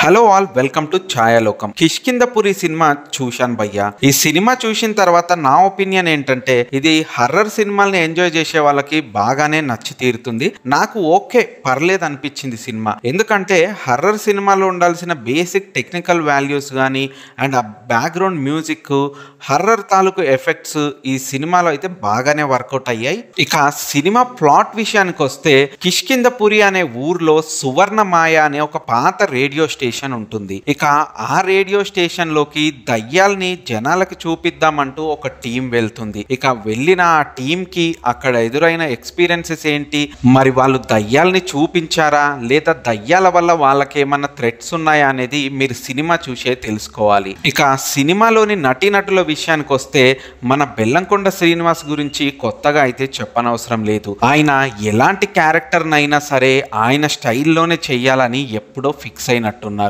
Hello all, welcome to Chayalokam. Kishkindhapuri cinema చూశాను భయ్యా. ఈ సినిమా చూసిన తర్వాత నా ఒపీనియన్ ఏంటంటే ఇది హర్రర్ సినిమాల్ని ఎంజాయ్ చేసే వాళ్ళకి బాగానే నచ్చి తీరుతుంది. నాకు ఓకే పర్లేదు అనిపించింది సినిమా. ఎందుకంటే హర్రర్ సినిమాలో ఉండాల్సిన బేసిక్ టెక్నికల్ వాల్యూస్ కానీ అండ్ ఆ బ్యాక్గ్రౌండ్ మ్యూజిక్, హర్రర్ తాలూకు ఎఫెక్ట్స్ ఈ సినిమాలో అయితే బాగానే వర్కౌట్ అయ్యాయి. ఇక సినిమా ప్లాట్ విషయానికి వస్తే, కిష్కింధపురి అనే ఊర్లో సువర్ణమాయ అనే ఒక పాత రేడియో స్టేషన్ ఉంటుంది. ఇక ఆ రేడియో స్టేషన్ లోకి దయ్యాల్ని జనాలకి చూపిద్దామంటూ ఒక టీం వెళ్తుంది. ఇక వెళ్ళిన ఆ టీం కి అక్కడ ఎదురైన ఎక్స్పీరియన్సెస్ ఏంటి, మరి వాళ్ళు దయ్యాల్ని చూపించారా లేదా దయ్యాల వల్ల వాళ్ళకి ఏమన్నా థ్రెట్స్ ఉన్నాయా అనేది మీరు సినిమా చూసే తెలుసుకోవాలి. ఇక సినిమాలోని నటీనటుల విషయానికి వస్తే, మన బెల్లంకొండ శ్రీనివాస్ గురించి కొత్తగా అయితే చెప్పనవసరం లేదు. ఆయన ఎలాంటి క్యారెక్టర్ నైనా సరే ఆయన స్టైల్లోనే చెయ్యాలని ఎప్పుడో ఫిక్స్ అయినట్టున్నారు.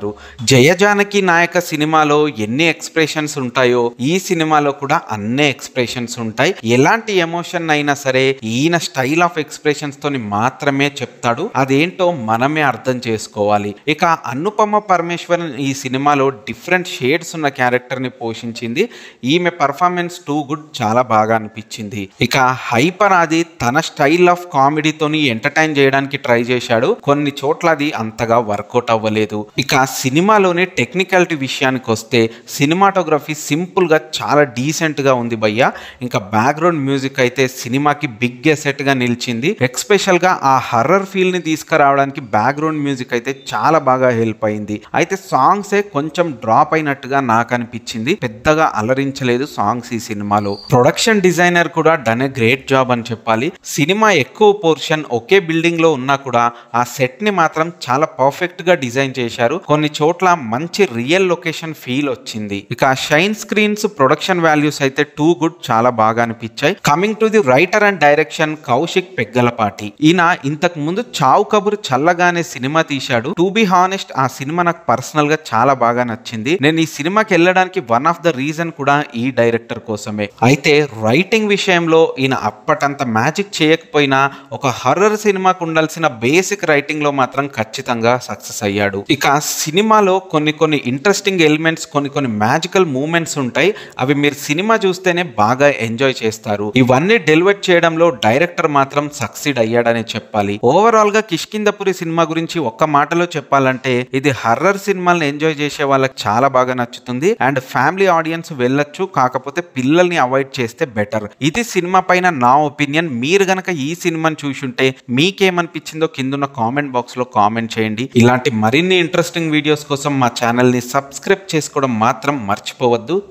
జయజానకి నాయక సినిమాలో ఎన్ని ఎక్స్ప్రెషన్స్ ఉంటాయో ఈ సినిమాలో కూడా అన్నే ఎక్స్ప్రెషన్స్ ఉంటాయి. ఎలాంటి ఎమోషన్ అయినా సరే ఈయన స్టైల్ ఆఫ్ ఎక్స్ప్రెషన్స్ తోని మాత్రమే చెప్తాడు. అదేంటో మనమే అర్థం చేసుకోవాలి. ఇక అనుపమ పరమేశ్వరన్ ఈ సినిమాలో డిఫరెంట్ షేడ్స్ ఉన్న క్యారెక్టర్ ని పోషించింది. ఈమె పర్ఫార్మెన్స్ టూ గుడ్, చాలా బాగా అనిపించింది. ఇక హైపర్ ఆది తన స్టైల్ ఆఫ్ కామెడీతోని ఎంటర్టైన్ చేయడానికి ట్రై చేశాడు. కొన్ని చోట్ల అది అంతగా వర్కౌట్ అవ్వలేదు. ఇక సినిమాలోని టెక్నికాలిటీ విషయానికి వస్తే, సినిమాటోగ్రఫీ సింపుల్ గా చాలా డీసెంట్ గా ఉంది భయ్యా. ఇంకా బ్యాక్గ్రౌండ్ మ్యూజిక్ అయితే సినిమాకి బిగ్ ఎసెట్ గా నిలిచింది. ఎక్స్పెషల్ గా ఆ హర్రర్ ఫీల్ ని తీసుకురావడానికి బ్యాక్గ్రౌండ్ మ్యూజిక్ అయితే చాలా బాగా హెల్ప్ అయింది. అయితే సాంగ్స్ కొంచెం డ్రాప్ అయినట్టుగా నాకు అనిపించింది. పెద్దగా అలరించలేదు సాంగ్స్ ఈ సినిమాలో. ప్రొడక్షన్ డిజైనర్ కూడా డన్ ఏ గ్రేట్ జాబ్ అని చెప్పాలి. సినిమా ఎక్కువ పోర్షన్ ఒకే బిల్డింగ్ లో ఉన్నా కూడా ఆ సెట్ ని మాత్రం చాలా పర్ఫెక్ట్ గా డిజైన్ చేశారు. కొన్ని చోట్ల మంచి రియల్ లొకేషన్ ఫీల్ వచ్చింది. ఇక షైన్ స్క్రీన్స్, ప్రొడక్షన్ వాల్యూస్ అయితే టూ గుడ్, చాలా బాగా అనిపించాయి. Coming to the writer and direction, Koushik Peggalapati. ఈయన ఇంతకు ముందు చావు కబురు చల్లగానే సినిమా తీశాడు. టు బి హానెస్ట్ ఆ సినిమా నాకు పర్సనల్ గా చాలా బాగా నచ్చింది. నేను ఈ సినిమాకి వెళ్ళడానికి వన్ ఆఫ్ ద రీజన్ కూడా ఈ డైరెక్టర్ కోసమే. అయితే రైటింగ్ విషయంలో ఈయన అప్పటంత మ్యాజిక్ చేయకపోయినా ఒక హర్రర్ సినిమాకు ఉండాల్సిన బేసిక్ రైటింగ్ లో మాత్రం ఖచ్చితంగా సక్సెస్ అయ్యాడు. ఇక సినిమాలో కొన్ని ఇంట్రెస్టింగ్ ఎలిమెంట్స్, కొన్ని మ్యాజికల్ మూమెంట్స్ ఉంటాయి. అవి మీరు సినిమా చూస్తేనే బాగా ఎంజాయ్ చేస్తారు. ఇవన్నీ డెలివర్ చేయడంలో డైరెక్టర్ మాత్రం సక్సీడ్ అయ్యాడనే చెప్పాలి. ఓవరాల్ గా కిష్కింధపురి సినిమా గురించి ఒక్క మాటలో చెప్పాలంటే, ఇది హర్రర్ సినిమాలను ఎంజాయ్ చేసే వాళ్ళకి చాలా బాగా నచ్చుతుంది. అండ్ ఫ్యామిలీ ఆడియన్స్ వెళ్ళొచ్చు, కాకపోతే పిల్లల్ని అవాయిడ్ చేస్తే బెటర్. ఇది సినిమా పైన నా ఒపీనియన్. మీరు గనక ఈ సినిమాని చూసుంటే మీకేమనిపించిందో కింద కామెంట్ బాక్స్ లో కామెంట్ చేయండి. ఇలాంటి మరిన్ని ఇంట్రెస్టింగ్ వీడియోస్ కోసం మా ఛానల్ ని సబ్స్క్రైబ్ చేసుకోవడం మాత్రం మర్చిపోవద్దు.